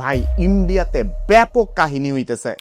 ভাই ইন্ডিয়াতে ব্যাপক কাহিনী হইতেছে।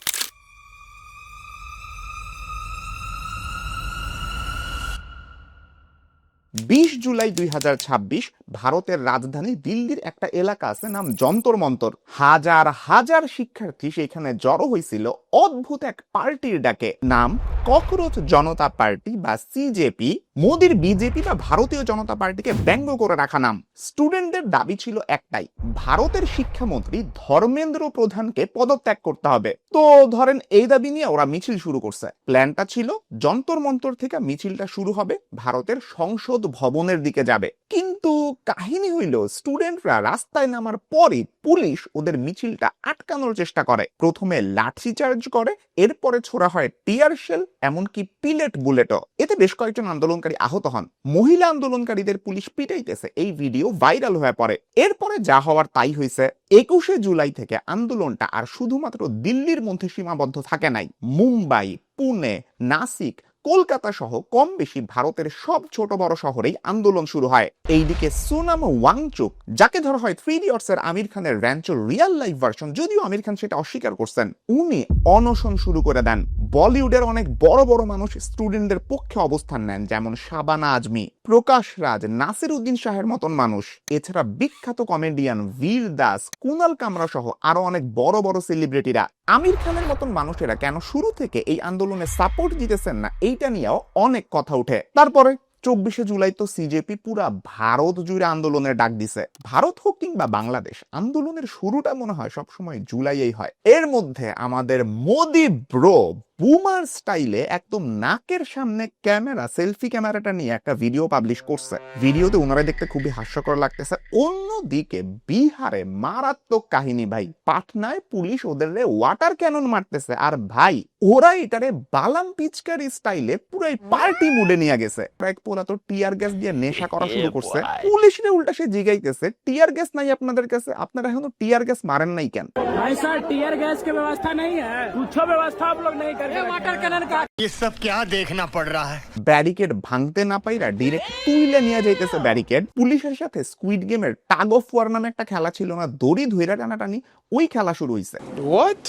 20 জুলাই 2026 ভারতের রাজধানী দিল্লির একটা এলাকা আছে নাম যন্তর মন্তর। হাজার হাজার শিক্ষার্থী সেখানে জড়ো হয়েছিল অদ্ভুত এক পার্টির ডাকে, নাম ককরোচ জনতা পার্টি বা সিজেপি। মোদির বিজেপি বা ভারতীয় জনতা পার্টিকে ব্যঙ্গ করে রাখা নাম। স্টুডেন্টদের দাবি ছিল একটাই, ভারতের শিক্ষামন্ত্রী ধর্মেন্দ্র প্রধানকে পদত্যাগ করতে হবে। তো ধরেন এই দাবি নিয়ে ওরা মিছিল শুরু করছে। প্ল্যানটা ছিল যন্তর মন্তর থেকে মিছিলটা শুরু হবে, ভারতের সংসদ ভবনের দিকে যাবে। কিন্তু কাহিনী হইল স্টুডেন্টরা রাস্তায় নামার পরই পুলিশ ওদের মিছিলটা আটকানোর চেষ্টা করে। প্রথমে লাঠি চার্জ করে, এরপরে ছোড়া হয় টিয়ার শেল, এমনকি পিলেট বুলেটও। এতে বেশ কয়েকজন আন্দোলনকারী আহত হন। মহিলা আন্দোলনকারীদের পুলিশ পিটাইতেছে, এই ভিডিও ভাইরাল হয়ে পড়ে। এরপরে যা হওয়ার তাই হয়েছে। 21শে জুলাই থেকে আন্দোলনটা আর শুধুমাত্র দিল্লির মধ্যে সীমাবদ্ধ থাকে নাই। মুম্বাই, পুনে, নাসিক, কলকাতা সহ কম বেশি ভারতের সব ছোট বড় শহরেই আন্দোলন শুরু হয়। এইদিকে সোনাম ওয়াংচুক, যাকে ধরা হয় 3 ইডিয়টস এর আমির খানের র্যাঞ্চোর রিয়েল লাইফ ভার্সন, যদিও আমির খান সেটা অস্বীকার করছেন, উনি অনশন শুরু করে দেন। বলিউডের অনেক বড় বড় মানুষ স্টুডেন্টদের পক্ষে অবস্থান নেন, যেমন শাবানা আজমি, প্রকাশ রাজ, নাসির উদ্দিন শাহের মতন মানুষ। এছাড়া বিখ্যাত কমেডিয়ান বীর দাস, কুনাল কামরা সহ আরো অনেক বড় বড় সেলিব্রিটিরা। আমির খানের মতন মানুষেরা কেন শুরু থেকে এই আন্দোলনে সাপোর্ট দিতেছেন না, এইটা নিয়েও অনেক কথা উঠে। তারপরে 24শে জুলাই তো সিজেপি পুরা ভারত জুড়ে আন্দোলনের ডাক দিছে। ভারত হোক কিংবা বাংলাদেশ, আন্দোলনের শুরুটা মনে হয় সবসময় জুলাইয়েই হয়। এর মধ্যে আমাদের মোদি ব্রো বুমার স্টাইলে একদম নাকের সামনে ক্যামেরা, সেলফি ক্যামেরাটা নিয়ে একটা ভিডিও পাবলিশ করছে। ভিডিওতে ওনারা দেখতে খুবই হাস্যকর লাগতেছে। অন্যদিকে বিহারে মারাত্মক কাহিনী ভাই। পাটনায় পুলিশ ওদের ওয়াটার ক্যানন মারতেছে, আর ভাই ওরা এটারে বালাম পিচকারি স্টাইলে পুরাই পার্টি মুডে নিয়ে গেছে। এক পোলা তো টিয়ার গ্যাস দিয়ে নেশা করা শুরু করছে। পুলিশরে উল্টা সে জিগাইতেছে, টিয়ার গ্যাস নাই আপনাদের কাছে, আপনারা এখনো টিয়ার গ্যাস মারেন নাই কেন? भाई साहब टीयर गैस की व्यवस्था नहीं है, कुछ व्यवस्था आप लोग नहीं करके वाटर कैनन का ये सब क्या देखना पड़ रहा है। ব্যারিকেড ভাঙতে না পাইরা ডিরেক্ট তুইলে নিয়ে যাইতেছে ব্যারিকেড। পুলিশের সাথে স্কুইড গেমের টাগ অফ ওয়ার নামে একটা খেলা ছিল না, দড়ি ধইরা টানাটানি, ওই খেলা শুরু হইছে। What?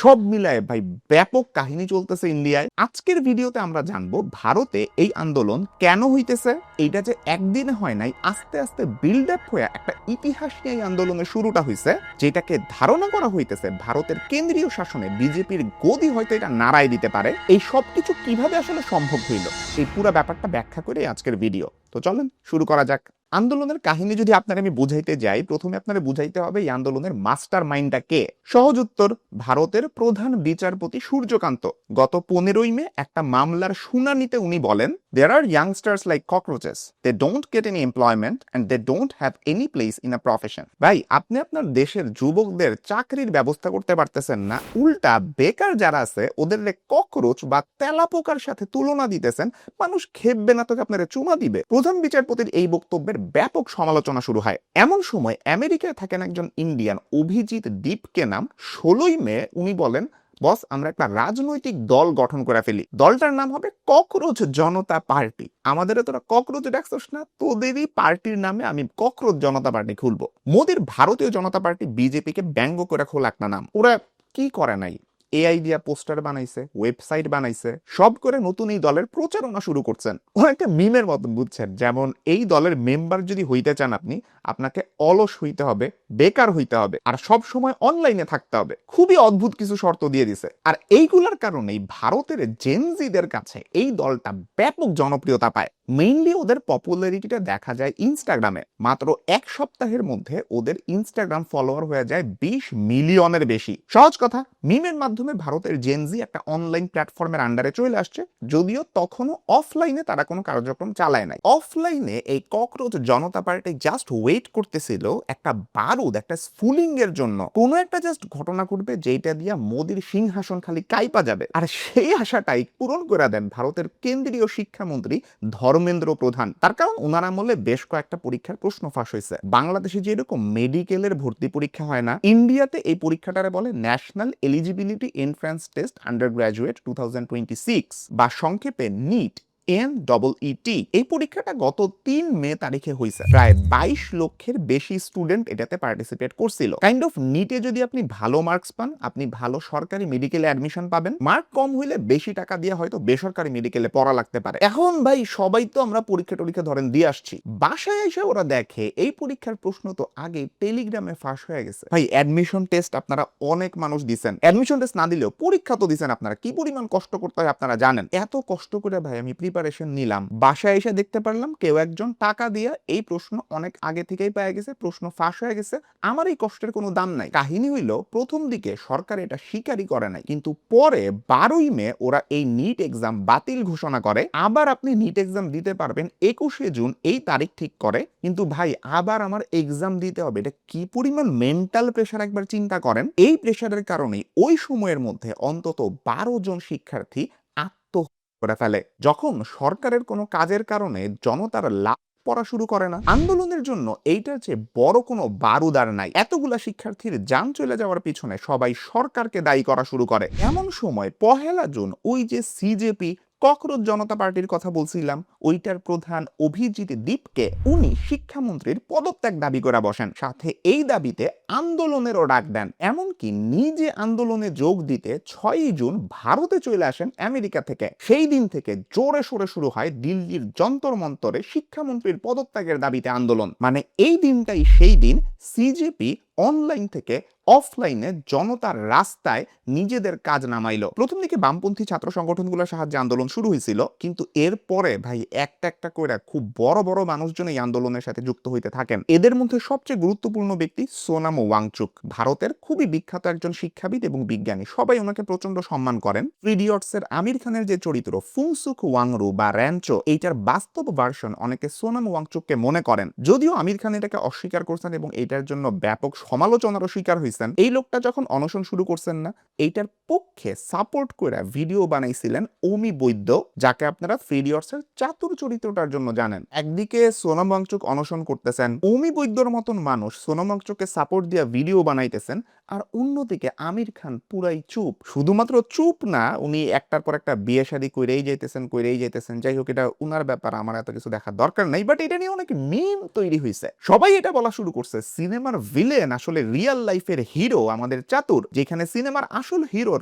সব মিলায় ভাই ব্যাপক কাহিনী চলতেছে ইন্ডিয়ায়। আজকের ভিডিওতে আমরা জানবো ভারতে এই আন্দোলন কেন হইতেছে। এইটা যে একদিনে হয় নাই, আস্তে আস্তে বিল্ড আপ হয়ে একটা ইতিহাস নিয়ে এই আন্দোলনের শুরুটা হইছে, যেটাকে ধারণা করা হইতেছে ভারতের কেন্দ্রীয় শাসনে বিজেপির গদি হয়তো এটা নাড়ায় দিতে পারে। এই সবকিছু কিভাবে আসলে সম্ভব হইল, এই পুরো ব্যাপারটা ব্যাখ্যা করে আজকের ভিডিও। তো চলেন শুরু করা যাক। আন্দোলনের কাহিনী যদি আপনাকে আমি বুঝাইতে যাই, প্রথমে আপনারা বুঝাইতে হবে এই আন্দোলনের মাস্টার মাইন্ডটা কে। সহজ উত্তর, ভারতের প্রধান বিচারপতি সূর্যকান্ত। গত 15ই মে একটা মামলার শুনানিতে উনি বলেন, there are youngsters like cockroaches, they don't get any employment and they don't have any place in a profession. ভাই আপনি আপনার দেশের যুবকদের চাকরির ব্যবস্থা করতে পারতেছেন না, উল্টা বেকার যারা আছে ওদের ককরোচ বা তেলাপোকার সাথে তুলনা দিতেছেন। মানুষ খেপবে না তোকে আপনারা চুমা দিবে। প্রধান বিচারপতির এই বক্তব্যের ব্যাপক সমালোচনা শুরু হয়। এমন সময় আমেরিকায় থাকেন একজন ইন্ডিয়ান অভিজিৎ দীপকে নাম। 16ই মে উনি বলেন, বস আমরা একটা রাজনৈতিক দল গঠন করে ফেলি, দলটার নাম হবে ককরোচ জনতা পার্টি। আমাদের তোরা ককরোচ ডাকছস না, তোদেরই পার্টির নামে আমি ককরোচ জনতা পার্টি খুলবো। মোদির ভারতীয় জনতা পার্টি বিজেপিকে ব্যঙ্গ করে খোলা একটা নাম। ওরা কি করে নাই, এআই দিয়া পোস্টার বানাইছে, ওয়েবসাইট বানাইছে, সব করে নতুন এই দলের প্রচারণা শুরু করছেন। অনেকটা মিমের মতন বুঝছেন, যেমন এই দলের মেম্বার যদি হইতে চান আপনি, আপনাকে অলস হইতে হবে, বেকার হইতে হবে, আর সব সময় অনলাইনে থাকতে হবে। খুবই অদ্ভুত কিছু শর্ত দিয়ে দিছে। আর এইগুলার কারণেই ভারতের জেনজিদের কাছে এই দলটা ব্যাপক জনপ্রিয়তা পায়। মেইনলি ওদের পপুলারিটিটা দেখা যায় ইনস্টাগ্রামে। মাত্র এক সপ্তাহের মধ্যে ওদের ইনস্টাগ্রাম ফলোয়ার হয়ে যায় 20 মিলিয়নের বেশি। সহজ কথা, মিমের মাধ্যমে ভারতের জেনজি একটা অনলাইন প্ল্যাটফর্মের আন্ডারে চলে আসছে, যদিও তখনও অফলাইনে তারা কোনো কার্যক্রম চালায় নাই। অফলাইনে এই ককরোচ জনতা পার্টি জাস্ট ওয়েট করতেছিল একটা বারুদ, একটা স্ফুলিং এর জন্য, কোনো একটা জাস্ট ঘটনা ঘটবে যেটা দিয়া মোদির সিংহাসন খালি কাইপা যাবে। আর সেই আশাটাই পূরণ করে দেন ভারতের কেন্দ্রীয় শিক্ষামন্ত্রী ধর্মেন্দ্র প্রধান। তার কারণ ওনার আমলে বেশ কয়েকটা পরীক্ষার প্রশ্ন ফাঁস হয়েছে। বাংলাদেশে যেরকম মেডিকেলের ভর্তি পরীক্ষা হয় না, ইন্ডিয়াতে এই পরীক্ষাটারে বলে national eligibility entrance test under graduate 2026 বা সংক্ষেপে নিট। NEET। এই পরীক্ষাটা গত 3 মে তারিখে হয়েছে। প্রায় 22 লক্ষের বেশি স্টুডেন্ট এটাতে পার্টিসিপেট করছিল। কাইন্ড অফ নিটে যদি আপনি ভালো মার্কস পান, আপনি ভালো সরকারি মেডিকেলে অ্যাডমিশন পাবেন। মার্ক কম হইলে বেশি টাকা দিয়ে হয়তো বেসরকারি মেডিকেলে পড়া লাগতে পারে। এখন ভাই সবাই তো আমরা পরীক্ষা ধরেন দিয়ে আসছি, বাসায় এসে ওরা দেখে এই পরীক্ষার প্রশ্ন তো আগে টেলিগ্রামে ফাঁস হয়ে গেছে। ভাই অ্যাডমিশন টেস্ট আপনারা অনেক মানুষ দিচ্ছেন, অ্যাডমিশন টেস্ট না দিলেও পরীক্ষা তো দিচ্ছেন, আপনারা কি পরিমাণ কষ্ট করতে হয় আপনারা জানেন। এত কষ্ট করে ভাই আমি প্রিপারেশন নিলাম, বাসায় এসে দেখতে পারলাম কেউ একজন টাকা দিয়ে এই প্রশ্ন অনেক আগে থেকেই পেয়ে গেছে, প্রশ্ন ফাঁস হয়ে গেছে। আমার এই কষ্টের কোনো দাম নাই। কাহিনী হইল প্রথম দিকে সরকার এটা স্বীকারই করে নাই, কিন্তু পরে 12ই মে ওরা এই নিট এক্সাম বাতিল ঘোষণা করে। আবার আপনি নিট এক্সাম দিতে পারবেন 21শে জুন, এই তারিখ ঠিক করে। কিন্তু ভাই আবার আমার এক্সাম দিতে হবে, এটা কি পরিমাণ মেন্টাল প্রেশার একবার চিন্তা করেন। এই প্রেশারের কারণেই ওই সময়ের মধ্যে অন্তত 12 জন শিক্ষার্থী আত্মহত্যা করে ফেলে, যখন সরকারের কোনো কাজের কারণে জনতার লাভ পড়া শুরু করে না। আন্দোলনের জন্য এইটার চেয়ে বড় কোনো বারুদ আর নাই। এতগুলা শিক্ষার্থীর জান চলে যাওয়ার পিছনে সবাই সরকারকে দায়ী করা শুরু করে। এমন সময় 1 জুন ওই যে সিজেপি ককরোচ জনতা পার্টির কথা বলছিলাম, ওইটার প্রধান অভিজিৎ দীপকে উনি শিক্ষামন্ত্রীর পদত্যাগ দাবি করে বসেন, সাথে এই দাবিতে আন্দোলনেরও ডাক দেন। এমনকি নিজে আন্দোলনে যোগ দিতে 6ই জুন ভারতে চলে আসেন আমেরিকা থেকে। সেই দিন থেকে জোরে সোরে শুরু হয় দিল্লির যন্তর মন্তরে শিক্ষামন্ত্রীর পদত্যাগের দাবিতে আন্দোলন। মানে এই দিনটাই সেই দিন সিজেপি অনলাইন থেকে অফলাইনে জনতার রাস্তায় নিজেদের কাজ নামাইলো। প্রথম দিকে বামপন্থী ছাত্র সংগঠনগুলোর সাহায্যে আন্দোলন শুরু হয়েছিল, কিন্তু এরপরে ভাই একটা একটা করে খুব বড় বড় মানুষজন এই আন্দোলনের সাথে যুক্ত হইতে থাকেন। এদের মধ্যে সবচেয়ে গুরুত্বপূর্ণ ব্যক্তি সোনাম ওয়াংচুক, ভারতের খুবই বিখ্যাত একজন শিক্ষাবিদ এবং বিজ্ঞানী। সবাই ওনাকে প্রচন্ড সম্মান করেন। থ্রি ইডিয়টস এর আমির খানের যে চরিত্র ফুংসুক ওয়াংরু বা র্যাঞ্চো, এইটার বাস্তব ভার্সন অনেকে সোনাম ওয়াংচুককে মনে করেন। যদিও আমির খান এটাকে অস্বীকার করছেন এবং এটার জন্য ব্যাপক সমালোচনারও শিকার হয়েছেন। এই লোকটা যখন অনশন শুরু করছেন না, এইটার পক্ষে সাপোর্ট করে ভিডিও বানাইছিলেন অমি বৈদ্য, যাকে আপনারা থ্রি ইডিয়টস এর চাতুর চরিত্রটার জন্য জানেন। একদিকে সোনাম ওয়াংচুক অনশন করতেছেন, অমি বৈদ্যর মতন মানুষ সোনাম ওয়াংচুককে সাপোর্ট দিয়ে ভিডিও বানাইতেছেন, আর অন্যদিকে আমির খান পুরাই চুপ। শুধুমাত্র চুপ না, উনি একটার পর একটা বিয়ে শাদী কইরেই যাইতেছেন। যাই হোক, এটা উনার ব্যাপার, আমার এত কিছু দেখার দরকার নাই। বাট এটা নিয়ে অনেক মিম তৈরি হয়েছে। সবাই এটা বলা শুরু করছে সিনেমার ভিলেন আসলে রিয়েল লাইফের হিরো আমাদের চাতুর, যেখানে সিনেমার আসল হিরো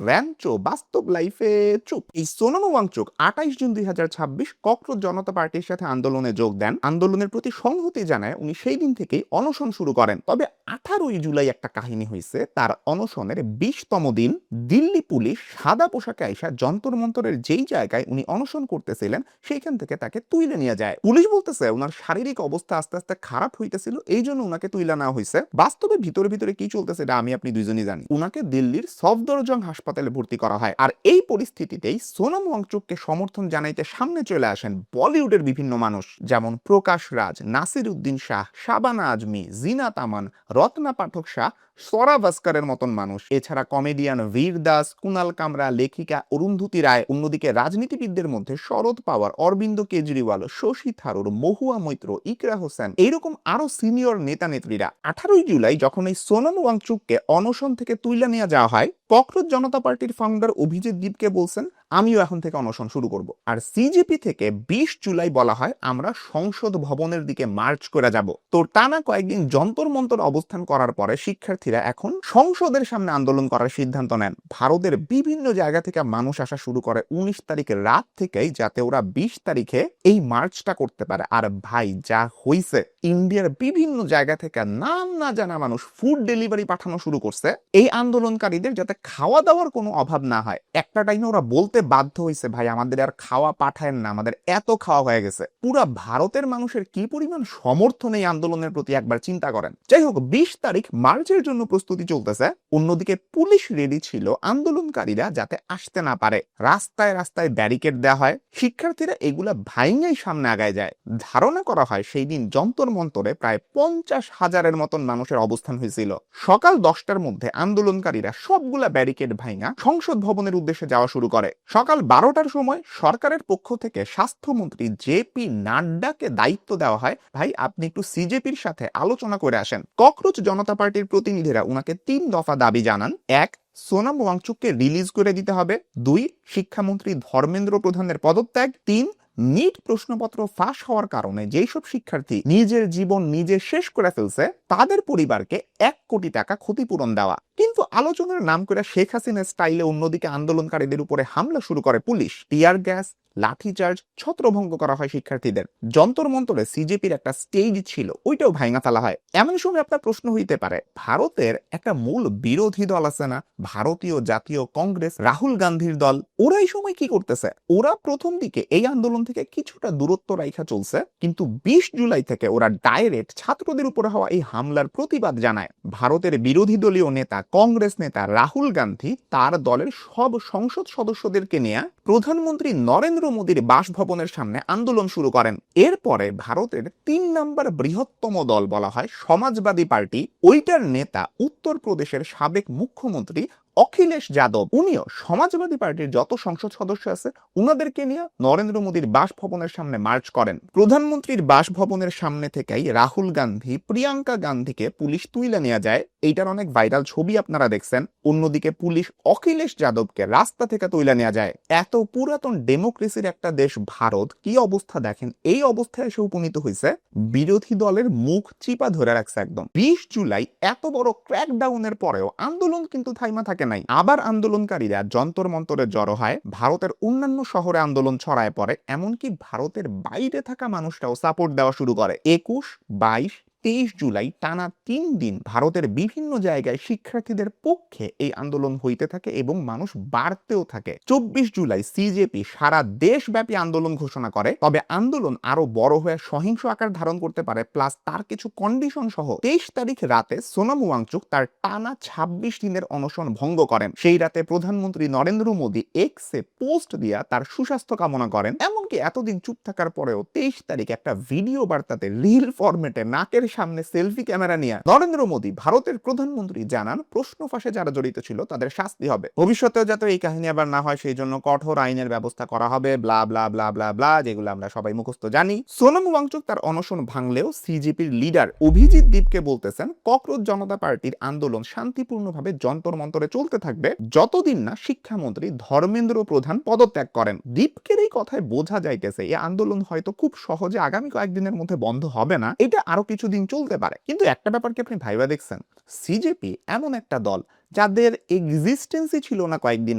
র্যাঞ্চো বাস্তব লাইফে চুপ। এই সোনাম ওয়াংচুক 28 জুন 2026 ককরোচ জনতা পার্টির সাথে আন্দোলনে যোগ দেন। আন্দোলনের প্রতি সংহতি জানায় উনি সেই দিন থেকেই অনশন শুরু করেন। তবে 18ই জুলাই একটা কাহিনী হয়েছে। তার অনশনের 20তম দিন দিল্লি পুলিশ সাদা পোশাকে আইসা যন্তর মন্তরের যেই জায়গায় উনি অনশন করতেছিলেন সেইখান থেকে তাকে তুইলে নিয়ে যায়। পুলিশ বলতেছে ওনার শারীরিক অবস্থা আস্তে আস্তে খারাপ হইতেছিল, এই জন্য উনাকে তুইলা নেওয়া হয়েছে। বাস্তবে ভিতরে কি চলতেছে এটা আমি আপনি দুইজনই জানি। উনাকে দিল্লির সফদরজং হাসপাতালে ভর্তি করা হয়। আর এই পরিস্থিতিতেই সোনাম ওয়াংচুককে সমর্থন জানাইতে সামনে চলে আসেন বলিউডের বিভিন্ন মানুষ, যেমন প্রকাশ রাজ, নাসির উদ্দিন শাহ, শাবানা আজমি, জিনাত আমান, রত্না পাঠক শাহ, সরা ভাস্করের মতন মানুষ। এছাড়া কমেডিয়ান বীর দাস, কুনাল কামরা, লেখিকা অরুন্ধতী রায়। অন্যদিকে রাজনীতিবিদদের মধ্যে শরদ পাওয়ার, অরবিন্দ কেজরিওয়াল, শশী থারুর, মহুয়া মৈত্র, ইকরা হোসেন, এইরকম আরো সিনিয়র নেতা নেত্রীরা। 18ই জুলাই যখন এই সোনাম ওয়াংচুককে অনশন থেকে তুইলা নিয়ে যাওয়া হয়, ককরোচ জনতা পার্টির ফাউন্ডার অভিজিৎ দীপকে বলছেন আমিও এখন থেকে অনশন শুরু করব। আর সিজেপি থেকে 20 জুলাই বলা হয় আমরা সংসদ ভবনের দিকে মার্চ করে যাব। তো টানা কয়েকদিন যন্তর মন্তর অবস্থান করার পরে শিক্ষার্থীরা এখন সংসদের সামনে আন্দোলন করার সিদ্ধান্ত নেন। ভারতের বিভিন্ন জায়গা থেকে মানুষ আসা শুরু করে 19 তারিখের রাত থেকেই, যাতে ওরা 20 তারিখে এই মার্চটা করতে পারে। আর ভাই যা হইছে, ইন্ডিয়ার বিভিন্ন জায়গা থেকে নাম না জানা মানুষ ফুড ডেলিভারি পাঠানো শুরু করছে এই আন্দোলনকারীদের, যাতে খাওয়া দাওয়ার কোনো অভাব না হয়। একটা টাইমে ওরা বলতে বাধ্য হয়েছে ভাই আমাদের আর খাওয়া পাঠায়েন না, আমাদের এত খাওয়া হয়ে গেছে। পুরা ভারতের মানুষের কি পরিমাণ সমর্থন এই আন্দোলনের প্রতি একবার চিন্তা করেন। যাই হোক, 20 তারিখ মার্চের জন্য প্রস্তুতি চলতেছে। অন্যদিকে পুলিশ রেডি ছিল আন্দোলনকারীরা যাতে আসতে না পারে। রাস্তায় রাস্তায় ব্যারিকেড দেওয়া হয়, শিক্ষার্থীরা এগুলা ভাইঙ্গাই সামনে আগায় যায়। ধারণা করা হয় সেই দিন যন্তর মন্তরে প্রায় 50,000-এর মতন মানুষের অবস্থান হয়েছিল। সকাল 10টার মধ্যে আন্দোলনকারীরা সবগুলা ব্যারিকেড ভাইঙ্গা সংসদ ভবনের উদ্দেশ্যে যাওয়া শুরু করে। সকাল 12টার সময় সরকারের পক্ষ থেকে স্বাস্থ্যমন্ত্রী জেপি নাড্ডাকে দায়িত্ব দেওয়া হয়, ভাই আপনি একটু সিজেপির সাথে আলোচনা করে আসেন। ককরোচ জনতা পার্টির প্রতিনিধিরা উনাকে 3 দফা দাবি জানান। 1, সোনাম ওয়াংচুককে রিলিজ করে দিতে হবে। 2, শিক্ষামন্ত্রী ধর্মেন্দ্র প্রধানের পদত্যাগ। 3, নিট প্রশ্নপত্র ফাঁস হওয়ার কারণে যেই সব শিক্ষার্থী নিজের জীবন নিজে শেষ করে ফেলছে তাদের পরিবারকে 1 কোটি টাকা ক্ষতিপূরণ দেওয়া। কিন্তু আলোচনার নাম করে শেখ হাসিনার স্টাইলে অন্যদিকে আন্দোলনকারীদের উপরে হামলা শুরু করে পুলিশ। টিয়ার গ্যাস, লাঠিচার্জ, ছত্রভঙ্গ করা হয় শিক্ষার্থীদের। যন্তর মন্তরে সিজেপির একটা স্টেজ ছিল, ওইটাও ভাঙা ফেলা হয়। এমন সময় আপনার প্রশ্ন হইতে পারে, ভারতের একটা মূল বিরোধী দল আছে না, ভারতীয় জাতীয় কংগ্রেস, রাহুল গান্ধীর দল, ওরা এই সময় কি করতেছে? ওরা প্রথম দিকে এই আন্দোলন থেকে কিছুটা দূরত্ব রাখা চলছে, কিন্তু 20 জুলাই থেকে ওরা ডাইরেক্ট ছাত্রদের উপরে হওয়া এই হামলার প্রতিবাদ জানায়। ভারতের বিরোধী দলীয় নেতা, কংগ্রেস নেতা রাহুল গান্ধী তার দলের সব সংসদ সদস্যদেরকে নিয়ে প্রধানমন্ত্রী নরেন্দ্র মোদীর বাসভবনের সামনে আন্দোলন শুরু করেন। এরপরে ভারতের 3 নম্বর বৃহত্তম দল বলা হয় সমাজবাদী পার্টি, ওইটার নেতা উত্তরপ্রদেশের সাবেক মুখ্যমন্ত্রী অখিলেশ যাদব, উনিও সমাজবাদী পার্টির যত সংসদ সদস্য আছে উনাদেরকে নিয়ে নরেন্দ্র মোদীর বাসভবনের সামনে মার্চ করেন। প্রধানমন্ত্রীর বাসভবনের সামনে থেকেই রাহুল গান্ধী, প্রিয়াঙ্কা গান্ধীকে পুলিশ তুইলে নিয়ে যায়। এইটার অনেক ভাইরাল ছবি আপনারা দেখছেন। অন্যদিকে পুলিশ অখিলেশ যাদবকে রাস্তা থেকে তুইলে নিয়ে যায়। এত পুরাতন ডেমোক্রেসির একটা দেশ ভারত, কি অবস্থা দেখেন। এই অবস্থায় এসে উপনীত হয়েছে, বিরোধী দলের মুখ চিপা ধরে রাখছে একদম। 20 জুলাই এত বড় ক্র্যাকডাউনের পরেও আন্দোলন কিন্তু থাইমা থাকে নাই। আবার আন্দোলনকারীরা যন্তর মন্তরে জড়ো হয়, ভারতের অন্যান্য শহরে আন্দোলন ছড়ায় পড়ে, এমনকি ভারতের বাইরে থাকা মানুষরাও সাপোর্ট দেওয়া শুরু করে। 21, 22, 23 জুলাই টানা 3 দিন ভারতের বিভিন্ন জায়গায় শিক্ষার্থীদের পক্ষে এই আন্দোলন হইতে থাকে এবং মানুষ বাড়তেও থাকে। 24 জুলাই সিজেপি সারা দেশব্যাপী আন্দোলন ঘোষণা করে, তবে আন্দোলন আরো বড় হয়ে সহিংস আকার ধারণ করতে পারে, প্লাস তার কিছু কন্ডিশন সহ। 23 তারিখ রাতে সোনাম ওয়াংচুক তার টানা 26 দিনের অনশন ভঙ্গ করেন। সেই রাতে প্রধানমন্ত্রী নরেন্দ্র মোদী এক্সে পোস্ট দিয়া তার সুস্বাস্থ্য কামনা করেন। এমনকি এতদিন চুপ থাকার পরেও 23 তারিখ একটা ভিডিও বার্তাতে রিল ফরম্যাটে নাকের সামনে সেলফি ক্যামেরা নিয়ে নরেন্দ্র মোদী ভারতের প্রধানমন্ত্রী জানান, প্রশ্ন ফাঁসে যারা জড়িত ছিল তাদের শাস্তি হবে, ভবিষ্যতেও যাতে এই কাহিনী আবার না হয় সেই জন্য কঠোর আইনের ব্যবস্থা করা হবে, ব্লা ব্লা ব্লা ব্লা ব্লা, যেগুলো আমরা সবাই মুখস্থ জানি। সোনাম ওয়াংচুক তার অনশন ভাঙলেও সিজেপির লিডার অভিজিৎ দীপকে বলতেছেন ককরোচ জনতা পার্টির আন্দোলন শান্তিপূর্ণভাবে যন্তর মন্তরে চলতে থাকবে যতদিন না শিক্ষামন্ত্রী ধর্মেন্দ্র প্রধান পদত্যাগ করেন। দীপকের এই কথায় বোঝা যাইতেছে এই আন্দোলন হয়তো খুব সহজে আগামী কয়েকদিনের মধ্যে বন্ধ হবে না, এটা আরো কিছুদিন চলতে পারে। কিন্তু একটা ব্যাপার কি আপনি ভাইবা দেখছেন, সিজেপি এমন একটা দল যাদের এক্সিস্টেন্সই ছিল না কয়েকদিন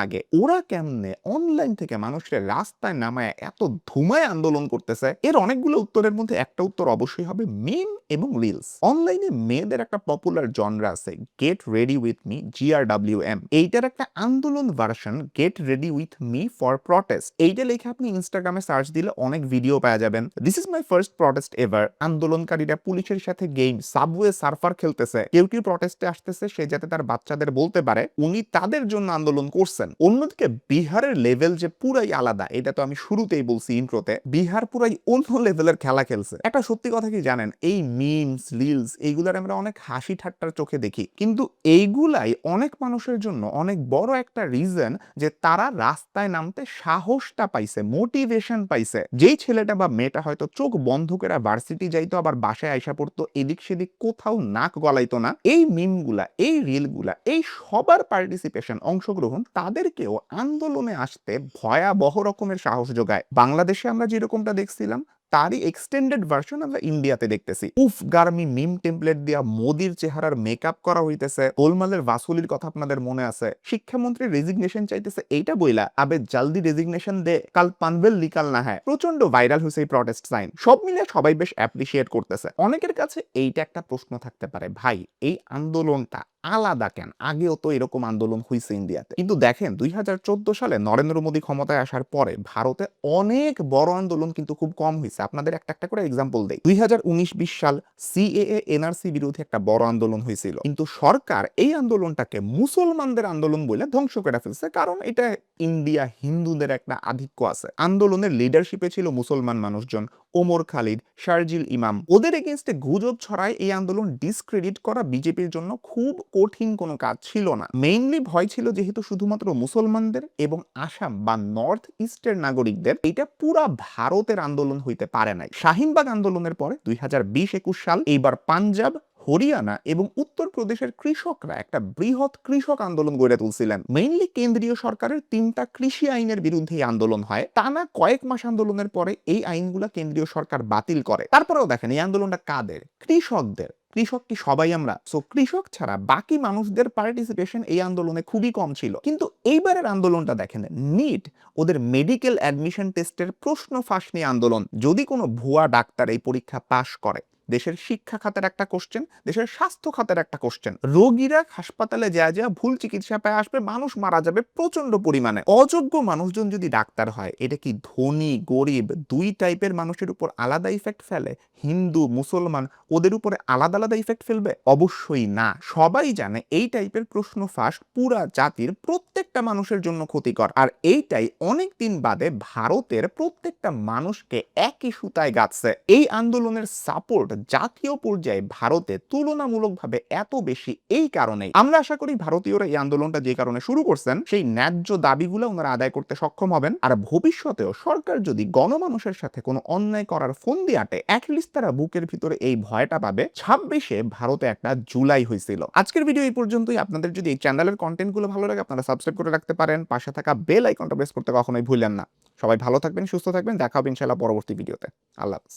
আগে, ওরা কেমনে অনলাইন থেকে মানুষের রাস্তায় নামায় এত ধুমায় আন্দোলন করতেছে? এর অনেকগুলো উত্তরের মধ্যে একটা উত্তর অবশ্যই হবে মিম এবং রিলস। অনলাইনে মেয়েদের একটা পপুলার জনরা আছে get ready with me, GRWM, এইটার একটা আন্দোলন version get ready with me for protest. এইটা লিখে আপনি ইনস্টাগ্রামে সার্চ দিলে অনেক ভিডিও পাওয়া যাবেন। This is my first protest ever. আন্দোলনকারীরা পুলিশের সাথে গেম সাবওয়ে সার্ফার খেলতেছে। কেউ কেউ প্রটেস্টে আসতেছে সে যাতে তার বাচ্চাদের বলতে পারে উনি তাদের জন্য আন্দোলন করছেন। অন্যদিকে বিহারের লেভেল যে পুরাই আলাদা, এটা তো আমি শুরুতেই বলছি ইন্ট্রোতে, বিহার পুরাই অন্য লেভেলের খেলা খেলছে। একটা সত্যি কথা কি জানেন, এই মিমস রিলস এইগুলার আমরা অনেক হাসি ঠাট্টার চোখে দেখি, কিন্তু এইগুলাই অনেক মানুষের জন্য অনেক বড় একটা রিজন যে তারা রাস্তায় নামতে সাহসটা পাইছে, মোটিভেশন পাইছে। যেই ছেলেটা বা মেয়েটা হয়তো চোখ বন্ধ করে ভার্সিটি যাইতো আবার বাসায় আইসা পড়তো, এদিক সেদিক কোথাও নাক গলাইতো না, এই মিমগুলা, এই রিলগুলা, এই সবার পার্টিসিপেশন, অংশগ্রহণ তাদেরকেও আন্দোলনে আসতে ভয়াবহ রকমের সাহস যোগায়। বাংলাদেশে আমরা যেরকমটা দেখছিলাম তারই এক্সটেন্ডেড ভার্সন আমরা ইন্ডিয়াতে দেখতেছি। উফ গার্মি মিম টেমপ্লেট দিয়া মোদির চেহারার মেকআপ করা হইতেছে। গোলমালের ভাসুলির কথা আপনাদের মনে আছে, শিক্ষামন্ত্রী রেজিগনেশন চাইতেছে, এইটা বইলা আবে জলদি রেজিগনেশন দে, কাল পানভেল নিকাল না হয়। প্রচন্ড ভাইরাল হয়েছে এই প্রটেস্ট সাইন। সব মিলে সবাই বেশ অ্যাপ্রিসিয়েট করতেছে। অনেকের কাছে এইটা একটা প্রশ্ন থাকতে পারে, ভাই এই আন্দোলনটা আলাদা কেন? আগেও তো এরকম আন্দোলন হয়েছে ইন্ডিয়াতে। কিন্তু দেখেন 2014 সালে নরেন্দ্র মোদী ক্ষমতায় আসার পরে ভারতে অনেক বড় আন্দোলন কিন্তু খুব কম হয়েছে। আপনাদের একটা একটা করে এক্সাম্পল দেই। 2019-20 সাল সিএএ এনআরসি বিরোধী একটা বড় আন্দোলন হয়েছিল, কিন্তু সরকার এই আন্দোলনটাকে মুসলমানদের আন্দোলন বলে ধ্বংস করে ফেলছে, কারণ এটা ইন্ডিয়া হিন্দুদের একটা আধিক্য আছে। আন্দোলনের লিডারশিপে ছিল মুসলমান মানুষজন, ওমর খালিদ, শারজিল ইমাম। ওদের এগেইনস্টে গুজব ছড়ায় এই আন্দোলন ডিসক্রেডিট করা বিজেপির জন্য খুব কঠিন কোনো কাজ ছিল না। মেইনলি ভয় ছিল যেহেতু শুধুমাত্র মুসলমানদের এবং আসাম বা নর্থ ইস্টের নাগরিকদের, এটা পুরা ভারতের আন্দোলন হইতে পারে নাই। শাহিনবাগ আন্দোলনের পরে 2020-21 সাল এইবার পাঞ্জাব, হরিয়ানা এবং উত্তরপ্রদেশের কৃষকরা একটা বৃহৎ কৃষক আন্দোলন গড়ে তুলছিলেন। মেইনলি কেন্দ্রীয় সরকারের 3টা কৃষি আইনের বিরুদ্ধে এই আন্দোলন হয়। টানা কয়েক মাস আন্দোলনের পরে এই আইনগুলা কেন্দ্রীয় সরকার বাতিল করে। তারপরেও দেখেন এই আন্দোলনটা কাদের? কৃষকদের। কৃষক কি সবাই আমরা? সো কৃষক ছাড়া বাকি মানুষদের পার্টিসিপেশন এই আন্দোলনে খুবই কম ছিল। কিন্তু এইবারের আন্দোলনটা দেখেন, নিট ওদের মেডিকেল অ্যাডমিশন টেস্টের প্রশ্ন ফাঁস নিয়ে আন্দোলন। যদি কোনো ভুয়া ডাক্তার এই পরীক্ষা পাশ করে, দেশের শিক্ষা খাতের একটা কোশ্চেন, দেশের স্বাস্থ্য খাতের একটা কোশ্চেন, রোগীরা হাসপাতালে যা ভুল চিকিৎসা পায় আসবে, মানুষ মারা যাবে প্রচন্ড পরিমাণে। অযোগ্য মানুষজন যদি ডাক্তার হয়, এটা কি ধনী গরিব দুই টাইপের মানুষের উপর আলাদা ইফেক্ট ফেলে? হিন্দু মুসলমান ওদের উপরে আলাদা আলাদা ইফেক্ট ফেলবে? অবশ্যই না। সবাই জানে এই টাইপের প্রশ্ন ফাঁস পুরা জাতির প্রত্যেকটা মানুষের জন্য ক্ষতিকর। আর এইটাই অনেক দিন বাদে ভারতের প্রত্যেকটা মানুষকে একই সুতায় গাঁথছে। এই আন্দোলনের সাপোর্ট জাতীয় পর্যায়ে ভারতে তুলনামূলকভাবে এত বেশি এই কারণেই। আমরা আশা করি ভারতীয়রা এই আন্দোলনটা যে কারণে শুরু করছেন, সেই ন্যায্য দাবিগুলো ওনারা আদায় করতে সক্ষম হবেন। আর ভবিষ্যতেও সরকার যদি গণমানুষের সাথে কোনো অন্যায় করার ফন্দি আটে, অ্যাটলিস্ট তারা বুকের ভিতরে এই ভয়টা পাবে। 26-এ ভারতে একটা জুলাই হয়েছিল। আজকের ভিডিও এই পর্যন্তই। আপনাদের যদি এই চ্যানেলের কন্টেন্টগুলো ভালো লাগে, আপনারা সাবস্ক্রাইব করে রাখতে পারেন। পাশে থাকা বেল আইকনটা প্রেস করতে কখনোই ভুলেন না। সবাই ভালো থাকবেন, সুস্থ থাকবেন। দেখা হবে ইনশাআল্লাহ পরবর্তী ভিডিওতে। আল্লাহ হাফেজ।